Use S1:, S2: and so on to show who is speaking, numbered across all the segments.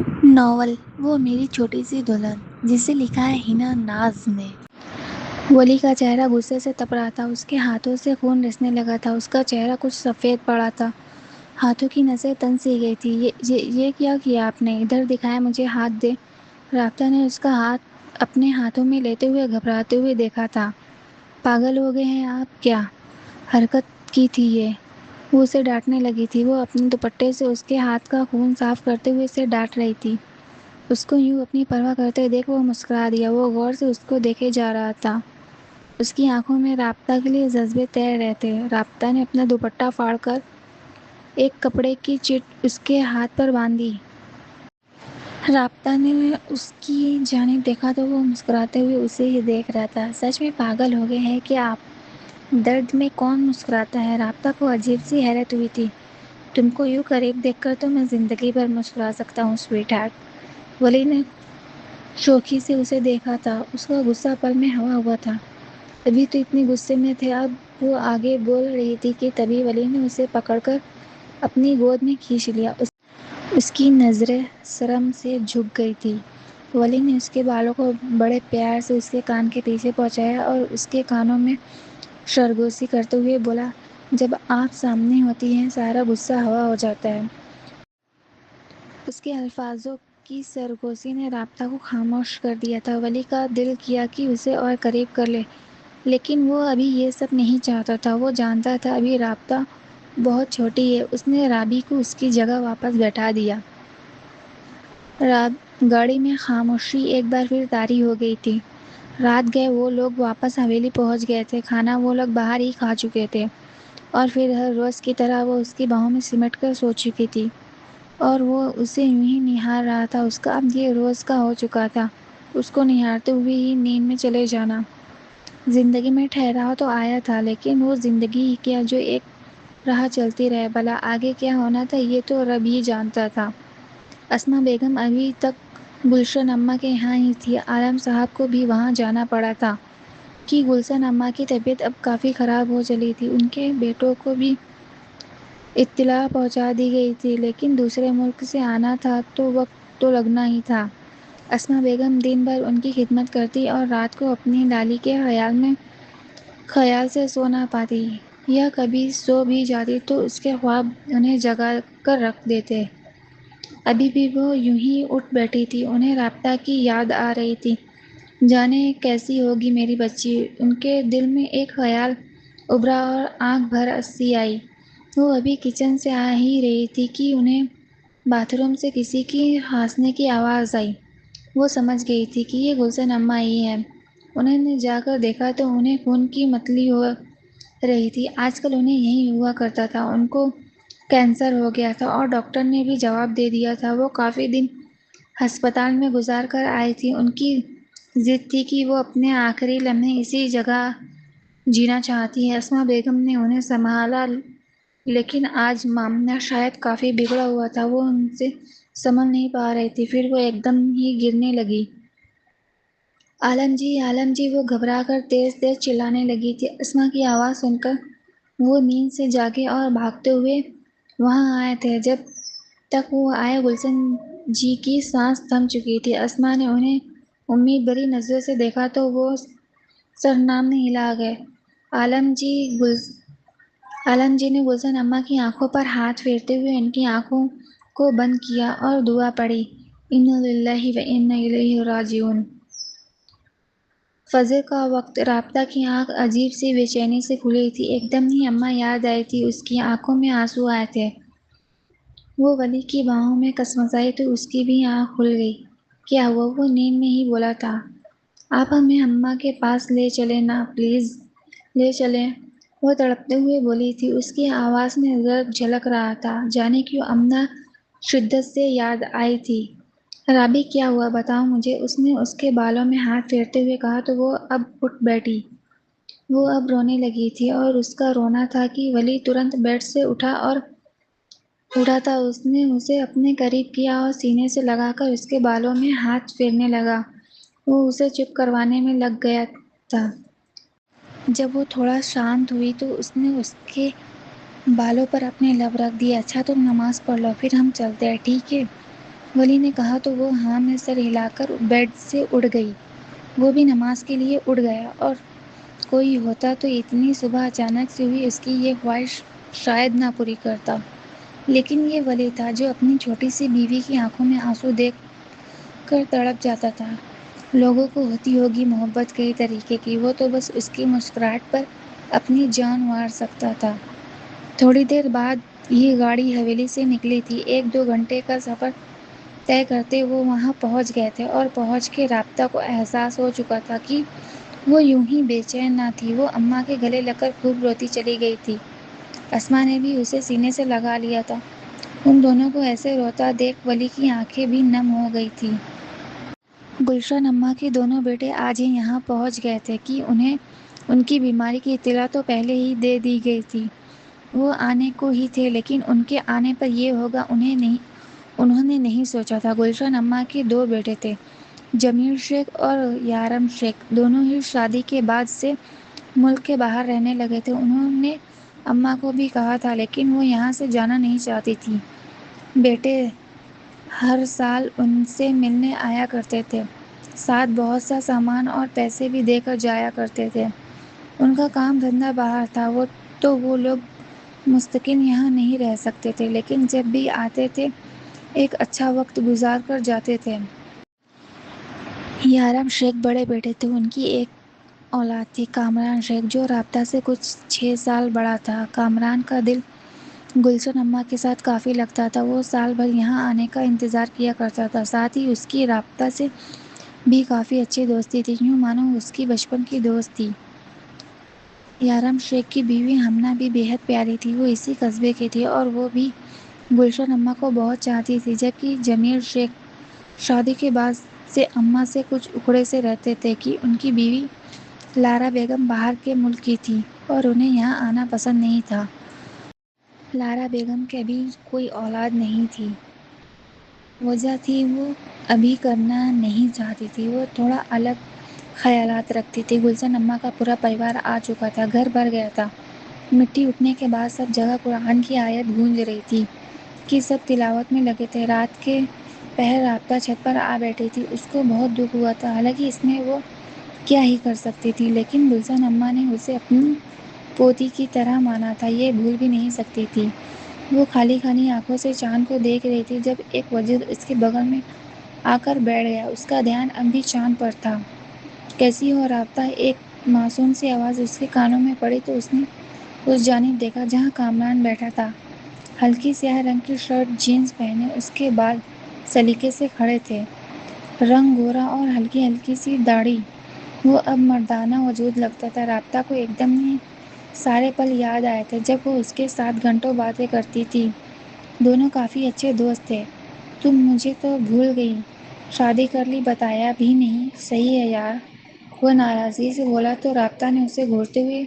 S1: Novel وہ میری چھوٹی سی دلہن، جسے لکھا ہے ہنا ناز نے۔ ولی کا چہرہ غصے سے تپ رہا تھا، اس کے ہاتھوں سے خون رسنے لگا تھا، اس کا چہرہ کچھ سفید پڑا تھا، ہاتھوں کی نسیں تن سی گئی تھی۔ یہ کیا کیا آپ نے؟ ادھر دکھائیں، مجھے ہاتھ دے۔ رابطہ نے اس کا ہاتھ اپنے ہاتھوں میں لیتے ہوئے گھبراتے ہوئے دیکھا تھا۔ پاگل ہو گئے ہیں آپ؟ کیا حرکت کی تھی یہ؟ وہ اسے ڈانٹنے لگی تھی۔ وہ اپنے دوپٹے سے اس کے ہاتھ کا خون صاف کرتے ہوئے اسے ڈانٹ رہی تھی۔ اس کو یوں اپنی پرواہ کرتے دیکھ وہ مسکرا دیا۔ وہ غور سے اس کو دیکھے جا رہا تھا۔ اس کی آنکھوں میں رابطہ کے لیے جذبے تیر رہے تھے۔ رابطہ نے اپنا دوپٹہ پھاڑ کر ایک کپڑے کی چٹ اس کے ہاتھ پر باندھی۔ رابطہ نے اس کی جانب دیکھا تو وہ مسکراتے ہوئے اسے ہی دیکھ رہا تھا۔ سچ میں پاگل ہو گئے ہیں کیا آپ؟ درد میں کون مسکراتا ہے؟ رابطہ کو عجیب سی حیرت ہوئی تھی۔ تم کو یوں قریب دیکھ کر تو میں زندگی بھر مسکرا سکتا ہوں سویٹ ہارٹ۔ ولی نے شوخی سے اسے دیکھا تھا۔ اس کا غصہ پل میں ہوا ہوا تھا۔ ابھی تو اتنی غصے میں تھے۔ اب وہ آگے بول رہی تھی کہ تبھی ولی نے اسے پکڑ کر اپنی گود میں کھینچ لیا۔ اس کی نظریں شرم سے جھک گئی تھیں۔ ولی نے اس کے بالوں کو بڑے پیار سے اس کے کان کے پیچھے پہنچایا اور اس کے کانوں میں سرگوشی کرتے ہوئے بولا، جب آپ سامنے ہوتی ہیں سارا غصہ ہوا ہو جاتا ہے۔ اس کے الفاظوں کی سرگوشی نے رابطہ کو خاموش کر دیا تھا۔ ولی کا دل کیا کہ اسے اور قریب کر لے، لیکن وہ ابھی یہ سب نہیں چاہتا تھا۔ وہ جانتا تھا ابھی رابطہ بہت چھوٹی ہے۔ اس نے رابی کو اس کی جگہ واپس بیٹھا دیا۔ گاڑی میں خاموشی ایک بار پھر طاری ہو گئی تھی۔ رات گئے وہ لوگ واپس حویلی پہنچ گئے تھے۔ کھانا وہ لوگ باہر ہی کھا چکے تھے، اور پھر ہر روز کی طرح وہ اس کی باہوں میں سمٹ کر سو چکی تھی، اور وہ اسے یوں ہی نہار رہا تھا۔ اس کا اب یہ روز کا ہو چکا تھا، اس کو نہارتے ہوئے ہی نیند میں چلے جانا۔ زندگی میں ٹھہراؤ تو آیا تھا، لیکن وہ زندگی ہی کیا جو ایک راہ چلتی رہے۔ بھلا آگے کیا ہونا تھا یہ تو رب ہی جانتا تھا۔ اسما بیگم ابھی تک گلشن اماں کے یہاں ہی تھی۔ عالم صاحب کو بھی وہاں جانا پڑا تھا کہ گلشن اماں کی طبیعت اب کافی خراب ہو چلی تھی۔ ان کے بیٹوں کو بھی اطلاع پہنچا دی گئی تھی، لیکن دوسرے ملک سے آنا تھا تو وقت تو لگنا ہی تھا۔ اسما بیگم دن بھر ان کی خدمت کرتی اور رات کو اپنی لالی کے خیال سے سو نہ پاتی، یا کبھی سو بھی جاتی تو اس کے خواب انہیں جگا کر رکھ دیتے۔ ابھی بھی وہ یوں ہی اٹھ بیٹھی تھی۔ انہیں رابطہ کی یاد آ رہی تھی۔ جانے کیسی ہوگی میری بچی؟ ان کے دل میں ایک خیال ابھرا اور آنکھ بھر سی آئی۔ وہ ابھی کچن سے آ ہی رہی تھی کہ انہیں باتھ روم سے کسی کی ہانسنے کی آواز آئی۔ وہ سمجھ گئی تھی کہ یہ گلشن اماں ہی ہیں۔ انہوں نے جا کر دیکھا تو انہیں خون کی متلی ہو رہی تھی۔ آج کل انہیں یہی ہوا کرتا تھا۔ ان کو کینسر ہو گیا تھا اور ڈاکٹر نے بھی جواب دے دیا تھا۔ وہ کافی دن ہسپتال میں گزار کر آئی تھی۔ ان کی ضد تھی کہ وہ اپنے آخری لمحے اسی جگہ جینا چاہتی ہے۔ اسما بیگم نے انہیں سنبھالا، لیکن آج معاملہ شاید کافی بگڑا ہوا تھا۔ وہ ان سے سنبھل نہیں پا رہی تھی۔ پھر وہ ایک دم ہی گرنے لگی۔ عالم جی، عالم جی! وہ گھبرا کر تیز تیز چلانے لگی تھی۔ اسما کی آواز سن کر وہ نیند سے جاگے اور بھاگتے ہوئے وہاں آئے تھے۔ جب تک وہ آئے گلشن جی کی سانس تھم چکی تھی۔ اسما نے انہیں امید بھری نظروں سے دیکھا تو وہ سرنامے ہلا گئے۔ عالم جی نے گلشن اماں کی آنکھوں پر ہاتھ پھیرتے ہوئے ان کی آنکھوں کو بند کیا اور دعا پڑھی، انا للہ و انا الیہ راجعون۔ فجر کا وقت۔ رابطہ کی آنکھ عجیب سی بے چینی سے کھلی تھی۔ ایک دم ہی اماں یاد آئی تھی۔ اس کی آنکھوں میں آنسو آئے تھے۔ وہ ولی کی باہوں میں کسمسائی تو اس کی بھی آنکھ کھل گئی۔ کیا ہوا؟ وہ نیند میں ہی بولا تھا۔ آپ ہمیں اماں کے پاس لے چلیں نا، پلیز لے چلیں، وہ تڑپتے ہوئے بولی تھی۔ اس کی آواز میں درد جھلک رہا تھا۔ جانے کیوں اماں شدت سے یاد آئی تھی۔ رابی کیا ہوا بتاؤ مجھے، اس نے اس کے بالوں میں ہاتھ پھیرتے ہوئے کہا تو وہ اب اٹھ بیٹھی۔ وہ اب رونے لگی تھی، اور اس کا رونا تھا کہ ولی ترنت بیڈ سے اٹھا تھا۔ اس نے اسے اپنے قریب کیا اور سینے سے لگا کر اس کے بالوں میں ہاتھ پھیرنے لگا۔ وہ اسے چپ کروانے میں لگ گیا تھا۔ جب وہ تھوڑا شانت ہوئی تو اس نے اس کے بالوں پر اپنے لب رکھ دیے۔ اچھا تم نماز پڑھ لو، پھر ہم چلتے ہیں، ٹھیک ہے؟ ولی نے کہا تو وہ ہاں میں سر ہلا کر بیڈ سے اٹھ گئی۔ وہ بھی نماز کے لیے اٹھ گیا، اور کوئی ہوتا تو اتنی صبح اچانک سے ہوئی اس کی یہ خواہش شاید نہ پوری کرتا، لیکن یہ ولی تھا جو اپنی چھوٹی سی بیوی کی آنکھوں میں آنسو دیکھ کر تڑپ جاتا تھا۔ لوگوں کو ہوتی ہوگی محبت کئی طریقے کی، وہ تو بس اس کی مسکراہٹ پر اپنی جان مار سکتا تھا۔ تھوڑی دیر بعد ہی گاڑی حویلی سے نکلی تھی۔ 1-2 گھنٹے کا سفر طے کرتے وہ وہاں پہنچ گئے تھے، اور پہنچ کے رابطہ کو احساس ہو چکا تھا کہ وہ یوں ہی بے چین نہ تھی۔ وہ اماں کے گلے لگ کر خوب روتی چلی گئی تھی۔ اسما نے بھی اسے سینے سے لگا لیا تھا۔ ان دونوں کو ایسے روتا دیکھ ولی کی آنکھیں بھی نم ہو گئی تھیں۔ گلشن اماں کے دونوں بیٹے آج ہی یہاں پہنچ گئے تھے کہ انہیں ان کی بیماری کی اطلاع تو پہلے ہی دے دی گئی تھی۔ وہ آنے کو ہی تھے، لیکن ان کے آنے پر یہ ہوگا انہوں نے نہیں سوچا تھا۔ گلشن اماں کے 2 بیٹے تھے، جمیل شیخ اور یارم شیخ۔ دونوں ہی شادی کے بعد سے ملک کے باہر رہنے لگے تھے۔ انہوں نے اماں کو بھی کہا تھا، لیکن وہ یہاں سے جانا نہیں چاہتی تھیں۔ بیٹے ہر سال ان سے ملنے آیا کرتے تھے، ساتھ بہت سا سامان اور پیسے بھی دے کر جایا کرتے تھے۔ ان کا کام دھندا باہر تھا، وہ لوگ مستقل یہاں نہیں رہ سکتے تھے، لیکن جب بھی آتے تھے ایک اچھا وقت گزار کر جاتے تھے۔ یارم شیخ بڑے بیٹے تھے۔ ان کی ایک اولاد تھی، کامران شیخ، جو رابطہ سے کچھ 6 سال بڑا تھا۔ کامران کا دل گلشن اماں کے ساتھ کافی لگتا تھا۔ وہ سال بھر یہاں آنے کا انتظار کیا کرتا تھا۔ ساتھ ہی اس کی رابطہ سے بھی کافی اچھی دوستی تھی، یوں مانو اس کی بچپن کی دوست تھی۔ یارم شیخ کی بیوی ہمنا بھی بے حد پیاری تھی۔ وہ اسی قصبے کی تھی، اور وہ بھی گلشن اماں کو بہت چاہتی تھی۔ جبکہ جمیل شیخ شادی کے بعد سے اماں سے کچھ اکھڑے سے رہتے تھے کہ ان کی بیوی لارا بیگم باہر کے ملک کی تھی اور انہیں یہاں آنا پسند نہیں تھا۔ لارا بیگم کے بھی کوئی اولاد نہیں تھی۔ وجہ تھی وہ ابھی کرنا نہیں چاہتی تھی۔ وہ تھوڑا الگ خیالات رکھتی تھی۔ گلشن اماں کا پورا پریوار آ چکا تھا، گھر بھر گیا تھا۔ مٹی اٹھنے کے بعد سب جگہ قرآن کی آیت گونج رہی تھی کہ سب تلاوت میں لگے تھے۔ رات کے پہر رابطہ چھت پر آ بیٹھی تھی۔ اس کو بہت دکھ ہوا تھا، حالانکہ اس میں وہ کیا ہی کر سکتی تھی، لیکن گلشن اماں نے اسے اپنی پوتی کی طرح مانا تھا، یہ بھول بھی نہیں سکتی تھی۔ وہ خالی خالی آنکھوں سے چاند کو دیکھ رہی تھی جب ایک وزیر اس کے بغل میں آ کر بیٹھ گیا۔ اس کا دھیان اب بھی چاند پر تھا۔ کیسی ہو رابطہ؟ ایک معصوم سی آواز اس کے کانوں میں پڑی تو اس نے اس جانب دیکھا جہاں کامران بیٹھا تھا۔ ہلکی سیاہ رنگ کی شرٹ جینز پہنے اس کے بال سلیقے سے کھڑے تھے، رنگ گورا اور ہلکی ہلکی سی داڑھی۔ وہ اب مردانہ وجود لگتا تھا۔ رابطہ کو ایک دم میں سارے پل یاد آئے تھے جب وہ اس کے ساتھ گھنٹوں باتیں کرتی تھی۔ دونوں کافی اچھے دوست تھے۔ تم مجھے تو بھول گئی، شادی کر لی، بتایا بھی نہیں۔ صحیح ہے یار، وہ ناراضگی سے بولا تو رابطہ نے اسے گھورتے ہوئے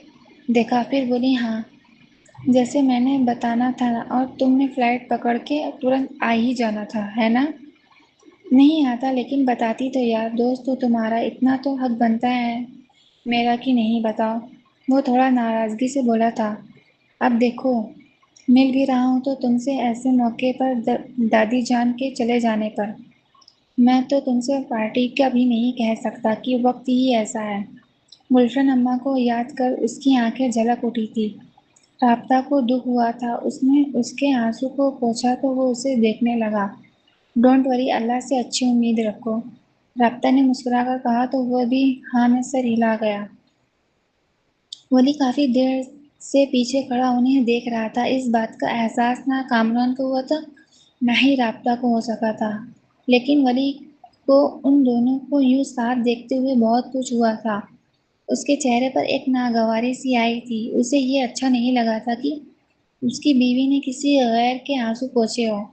S1: دیکھا، پھر بولی ہاں جیسے میں نے بتانا تھا، اور تم نے فلائٹ پکڑ کے ترنت آ ہی جانا تھا، ہے نا؟ نہیں آتا، لیکن بتاتی تو یار، دوست تو تمہارا، اتنا تو حق بنتا ہے میرا کہ نہیں بتاؤ۔ وہ تھوڑا ناراضگی سے بولا تھا، اب دیکھو مل بھی رہا ہوں تو تم سے ایسے موقع پر، دادی جان کے چلے جانے پر۔ میں تو تم سے پارٹی کا بھی نہیں کہہ سکتا کہ وقت ہی ایسا ہے۔ گلشن اماں کو یاد کر اس کی آنکھیں جھلک اٹھی تھی۔ رابطہ کو دکھ ہوا تھا۔ اس نے اس کے آنسو کو پوچھا تو وہ اسے دیکھنے لگا۔ ڈونٹ وری، اللہ سے اچھی امید رکھو، رابطہ نے مسکرا کر کہا تو وہ بھی ہاں میں سر ہلا گیا۔ ولی کافی دیر سے پیچھے کھڑا انہیں دیکھ رہا تھا۔ اس بات کا احساس نہ کامران کو ہوا تھا نہ ہی رابطہ کو ہو سکا تھا، لیکن ولی کو ان دونوں کو یوں ساتھ دیکھتے ہوئے بہت کچھ ہوا تھا۔ اس کے چہرے پر ایک ناگواری سی آئی تھی۔ اسے یہ اچھا نہیں لگا تھا کہ اس کی بیوی نے کسی غیر کے آنسو پوچھے ہوں۔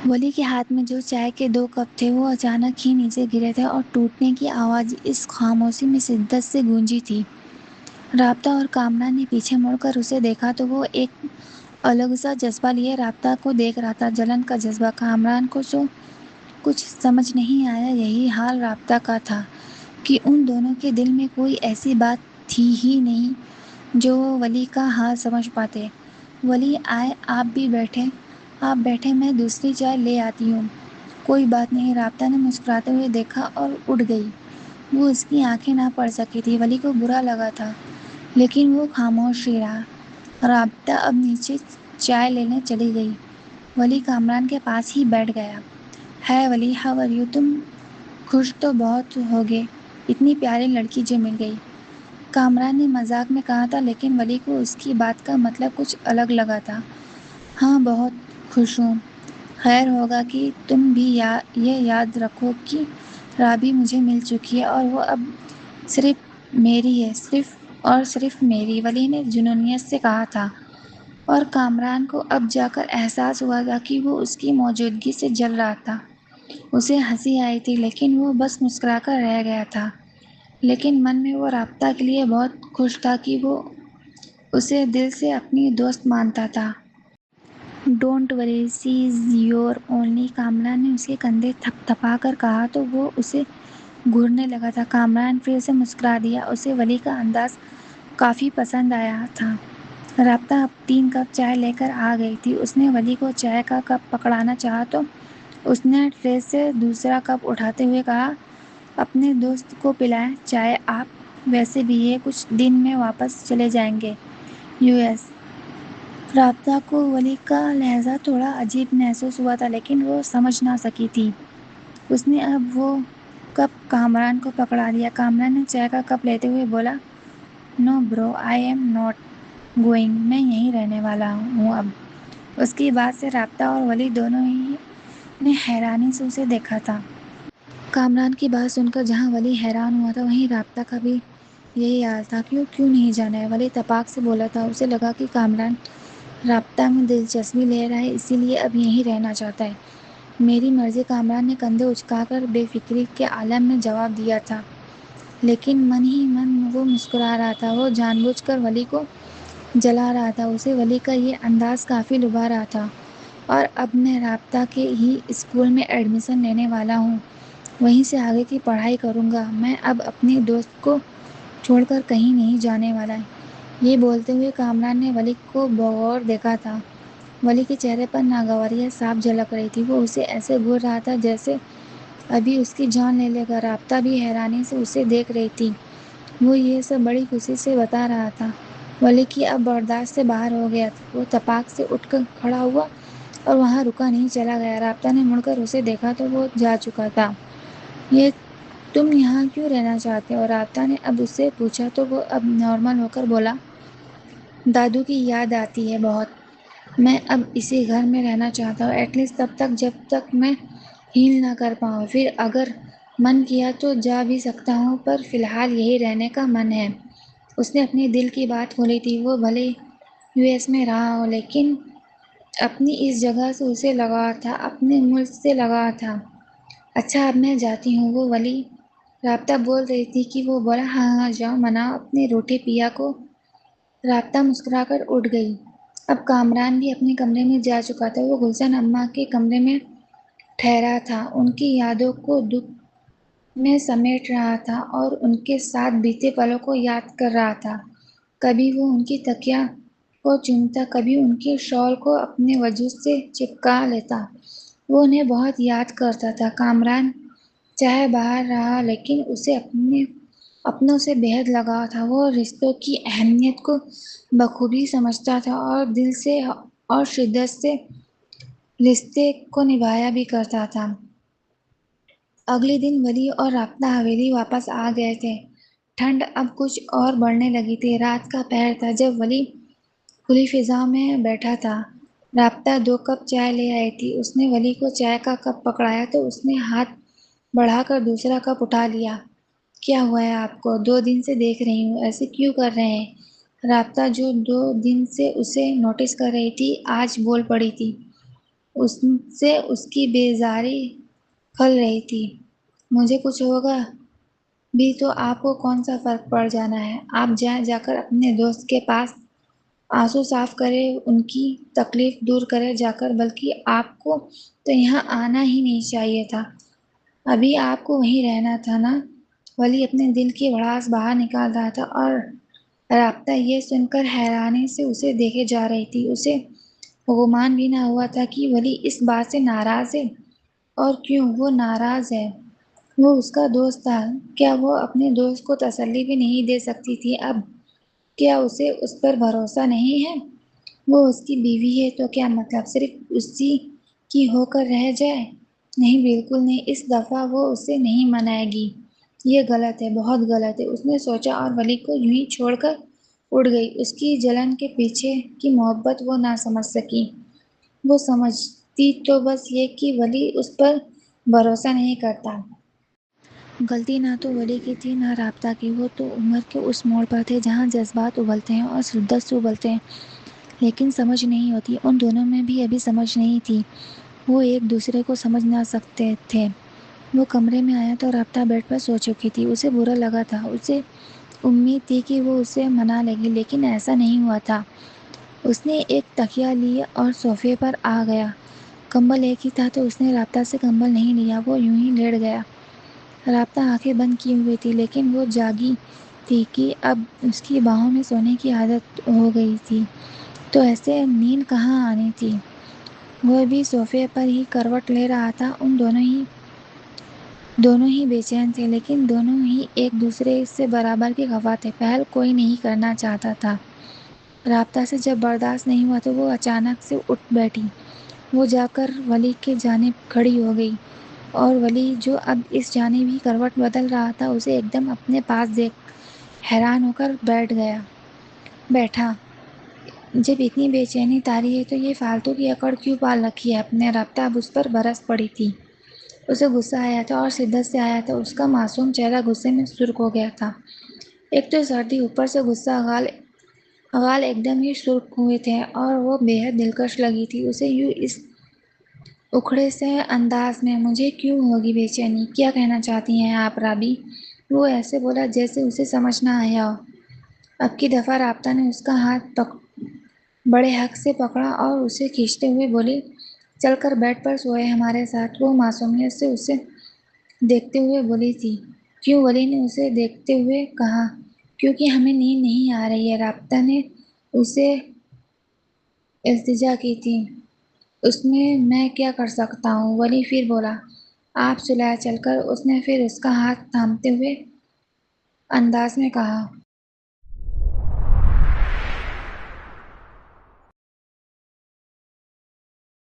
S1: ولی کے ہاتھ میں جو چائے کے 2 کپ تھے وہ اچانک ہی نیچے گرے تھے، اور ٹوٹنے کی آواز اس خاموشی میں شدت سے گونجی تھی۔ رابطہ اور کامران نے پیچھے مڑ کر اسے دیکھا تو وہ ایک الگ سا جذبہ لیے رابطہ کو دیکھ رہا تھا، جلن کا جذبہ۔ کامران کو جو کچھ سمجھ نہیں آیا یہی حال رابطہ کا تھا کہ ان دونوں کے دل میں کوئی ایسی بات تھی ہی نہیں جو وہ ولی کا حال سمجھ پاتے۔ ولی آئے، آپ بھی بیٹھے۔ آپ بیٹھے، میں دوسری چائے لے آتی ہوں۔ کوئی بات نہیں، رابطہ نے مسکراتے ہوئے دیکھا اور اٹھ گئی۔ وہ اس کی آنکھیں نہ پڑ سکی تھی۔ ولی کو برا لگا تھا، لیکن وہ خاموش ہی رہا۔ رابطہ اب نیچے چائے لینے چلی گئی۔ ولی کامران کے پاس ہی بیٹھ گیا۔ ہے ولی، ہاؤ آر یو؟ تم خوش تو بہت ہوگے، اتنی پیاری لڑکی جو مل گئی۔ کامران نے مذاق میں کہا تھا، لیکن ولی کو اس کی بات کا مطلب کچھ الگ لگا تھا۔ ہاں، بہت خوش ہوں۔ خیر ہوگا کہ تم بھی یہ یاد رکھو کہ رابی مجھے مل چکی ہے اور وہ اب صرف میری ہے، صرف اور صرف میری، ولی نے جنونیت سے کہا تھا، اور کامران کو اب جا کر احساس ہوا تھا کہ وہ اس کی موجودگی سے جل رہا تھا۔ اسے ہنسی آئی تھی، لیکن وہ بس مسکرا کر رہ گیا تھا۔ لیکن من میں وہ رابطہ کے لیے بہت خوش تھا کہ وہ اسے دل سے اپنی دوست مانتا تھا۔ Don't worry, she is your only, Kamran نے اس کے کندھے تھپ تھپا کر کہا تو وہ اسے گھورنے لگا تھا۔ کامران پھر سے مسکرا دیا۔ اسے ولی کا انداز کافی پسند آیا تھا۔ رابطہ اب 3 کپ چائے لے کر آ گئی تھی۔ اس نے ولی کو چائے کا کپ پکڑانا چاہا تو اس نے ٹرے سے دوسرا کپ اٹھاتے ہوئے کہا، اپنے دوست کو پلائیں چائے آپ، ویسے بھی یہ کچھ دن میں واپس چلے جائیں گے یو ایس۔ رابطہ کو ولی کا لہجہ تھوڑا عجیب محسوس ہوا تھا، لیکن وہ سمجھ نہ سکی تھی۔ اس نے اب وہ کپ کامران کو پکڑا دیا۔ کامران نے چائے کا کپ لیتے ہوئے بولا، نو برو، آئی ایم ناٹ گوئنگ، میں یہیں رہنے والا ہوں اب۔ اس کی بات سے رابطہ اور ولی دونوں ہی نے حیرانی سے اسے دیکھا تھا۔ کامران کی بات سن کر جہاں ولی حیران ہوا تھا، وہیں رابطہ کا بھی یہی حال تھا۔ کیوں نہیں جانا ہے؟ ولی تپاک سے بولا تھا۔ اسے لگا کہ کامران رابطہ میں دلچسپی لے رہا ہے، اسی لیے اب یہیں رہنا چاہتا ہے۔ میری مرضی، کامران نے کندھے اچکا کر بے فکری کے عالم میں جواب دیا تھا، لیکن من ہی من وہ مسکرا رہا تھا۔ وہ جان بوجھ کر ولی کو جلا رہا تھا۔ اسے ولی کا یہ انداز کافی لبھا رہا تھا۔ اور اب میں رابطہ کے ہی اسکول میں ایڈمیشن لینے والا ہوں، وہیں سے آگے کی پڑھائی کروں گا۔ میں اب اپنی دوست کو چھوڑ کر کہیں نہیں جانے والا۔ یہ بولتے ہوئے کامران نے ولی کو بغور دیکھا تھا۔ ولی کے چہرے پر ناگواریت صاف جھلک رہی تھی۔ وہ اسے ایسے گھور رہا تھا جیسے ابھی اس کی جان لے لے گا۔ رابطہ بھی حیرانی سے اسے دیکھ رہی تھی۔ وہ یہ سب بڑی خوشی سے بتا رہا تھا۔ ولی کی اب برداشت سے باہر ہو گیا تھا۔ وہ تپاک سے اٹھ کر کھڑا ہوا اور وہاں رکا نہیں، چلا گیا۔ رابطہ نے مڑ کر اسے دیکھا تو وہ جا چکا تھا۔ یہ تم یہاں کیوں رہنا چاہتے ہو؟ رابطہ نے اب اس سے پوچھا تو وہ اب نارمل ہو کر بولا، دادو کی یاد آتی ہے بہت۔ میں اب اسی گھر میں رہنا چاہتا ہوں، ایٹ لیسٹ تب تک جب تک میں ہیل نہ کر پاؤں۔ پھر اگر من کیا تو جا بھی سکتا ہوں، پر فی الحال یہیں رہنے کا من ہے۔ اس نے اپنی دل کی بات کھولی تھی۔ وہ بھلے یو ایس میں رہا ہو، لیکن اپنی اس جگہ سے اسے لگاؤ تھا، اپنے ملک سے لگاؤ تھا۔ اچھا، اب میں جاتی ہوں۔ وہ ولی رابطہ بول رہی تھی کہ وہ بولا، ہاں ہاں جاؤ، مناؤ اپنی روٹی پیا کو۔ رابطہ مسکرا کر اٹھ گئی۔ اب کامران بھی اپنے کمرے میں جا چکا تھا۔ وہ گلشن اماں کے کمرے میں ٹھہرا تھا، ان کی یادوں کو دکھ میں سمیٹ رہا تھا اور ان کے ساتھ بیتے پلوں کو یاد کر رہا تھا۔ کبھی وہ ان کی تکیا کو چومتا، کبھی ان کے شال کو اپنے وجود سے چپکا لیتا۔ وہ انہیں بہت یاد کرتا تھا۔ کامران چاہے باہر رہا، لیکن اسے اپنوں سے بےحد لگاؤ تھا۔ وہ رشتوں کی اہمیت کو بخوبی سمجھتا تھا اور دل سے اور شدت سے رشتے کو نبھایا بھی کرتا تھا۔ اگلے دن ولی اور رابطہ حویلی واپس آ گئے تھے۔ ٹھنڈ اب کچھ اور بڑھنے لگی تھی۔ رات کا پہر تھا جب ولی کھلی فضا میں بیٹھا تھا۔ رابطہ 2 کپ چائے لے آئی تھی۔ اس نے ولی کو چائے کا کپ پکڑایا تو اس نے ہاتھ بڑھا کر دوسرا کپ اٹھا لیا۔ کیا ہوا ہے آپ کو؟ 2 دن سے دیکھ رہی ہوں، ایسے کیوں کر رہے ہیں؟ رابطہ جو 2 دن سے اسے نوٹس کر رہی تھی، آج بول پڑی تھی۔ اس سے اس کی بیزاری کھل رہی تھی۔ مجھے کچھ ہوگا بھی تو آپ کو کون سا فرق پڑ جانا ہے؟ آپ جائیں، جا کر اپنے دوست کے پاس آنسو صاف کریں، ان کی تکلیف دور کریں جا کر، بلکہ آپ کو تو یہاں آنا ہی نہیں چاہیے تھا، ابھی آپ کو وہیں رہنا تھا نا۔ ولی اپنے دل کی بھڑاس باہر نکال رہا تھا اور رابطہ یہ سن کر حیرانی سے اسے دیکھے جا رہی تھی۔ اسے گمان بھی نہ ہوا تھا کہ ولی اس بات سے ناراض ہے، اور کیوں وہ ناراض ہے؟ وہ اس کا دوست تھا، کیا وہ اپنے دوست کو تسلی بھی نہیں دے سکتی تھی اب؟ کیا اسے اس پر بھروسہ نہیں ہے؟ وہ اس کی بیوی ہے تو کیا مطلب صرف اسی کی ہو کر رہ جائے؟ نہیں، بالکل نہیں، اس دفعہ وہ اسے نہیں منائے گی۔ یہ غلط ہے، بہت غلط ہے، اس نے سوچا، اور ولی کو یوں ہی چھوڑ کر اڑ گئی۔ اس کی جلن کے پیچھے کی محبت وہ نہ سمجھ سکی۔ وہ سمجھتی تو بس یہ کہ ولی اس پر بھروسہ نہیں کرتا۔ غلطی نہ تو ولی کی تھی نہ رابطہ کی۔ وہ تو عمر کے اس موڑ پر تھے جہاں جذبات ابلتے ہیں اور شدت سے ابلتے ہیں، لیکن سمجھ نہیں ہوتی۔ ان دونوں میں بھی ابھی سمجھ نہیں تھی، وہ ایک دوسرے کو سمجھ نہ سکتے تھے۔ وہ کمرے میں آیا تو رابطہ بیڈ پر سو چکی تھی۔ اسے برا لگا تھا، اسے امید تھی کہ وہ اسے منا لے گی، لیکن ایسا نہیں ہوا تھا۔ اس نے ایک تکیہ لیا اور صوفے پر آ گیا۔ کمبل ایک ہی تھا تو اس نے رابطہ سے کمبل نہیں لیا، وہ یوں ہی لیٹ گیا۔ رابطہ آنکھیں بند کیے ہوئے تھی، لیکن وہ جاگی تھی کہ اب اس کی باہوں میں سونے کی عادت ہو گئی تھی، تو ایسے نیند کہاں آنی تھی؟ وہ بھی صوفے پر ہی کروٹ لے رہا تھا۔ ان دونوں ہی بے چین تھے، لیکن دونوں ہی ایک دوسرے سے برابر کے خفا تھے۔ پہل کوئی نہیں کرنا چاہتا تھا۔ رابطہ سے جب برداشت نہیں ہوا تو وہ اچانک سے اٹھ بیٹھی۔ وہ جا کر ولی کی جانب کھڑی ہو گئی، اور ولی جو اب اس جانب ہی کروٹ بدل رہا تھا اسے ایک دم اپنے پاس دیکھ حیران ہو کر بیٹھا۔ جب اتنی بے چینی طاری ہے تو یہ فالتو کی اکڑ کیوں پال رکھی ہے آپ نے؟ رابطہ اب اس پر برس پڑی تھی۔ اسے غصہ آیا تھا، اور شدت سے آیا تھا۔ اس کا معصوم چہرہ غصے میں سرخ ہو گیا تھا۔ ایک تو سردی، اوپر سے غصہ، غال ایک دم ہی سرخ ہوئے تھے، اور وہ بے حد دلکش لگی تھی اسے یوں اس اکھڑے سے انداز میں۔ مجھے کیوں ہوگی بے چینی؟ کیا کہنا چاہتی ہیں آپ رابی؟ وہ ایسے بولا جیسے اسے سمجھ نہ آیا ہو۔ اب کی دفعہ رابطہ نے اس کا ہاتھ بڑے حق سے پکڑا اور اسے کھینچتے ہوئے بولی، چل کر بیڈ پر سوئے ہمارے ساتھ۔ وہ معصومیت سے اسے دیکھتے ہوئے بولی تھی۔ کیوں؟ ولی نے اسے دیکھتے ہوئے کہا۔ کیونکہ ہمیں نیند نہیں آ رہی ہے، رابطہ نے اسے التجا کی تھی۔ اس میں کیا کر سکتا ہوں؟ ولی پھر بولا۔ آپ سلائیں چل کر، اس نے پھر اس کا ہاتھ تھامتے ہوئے انداز میں کہا۔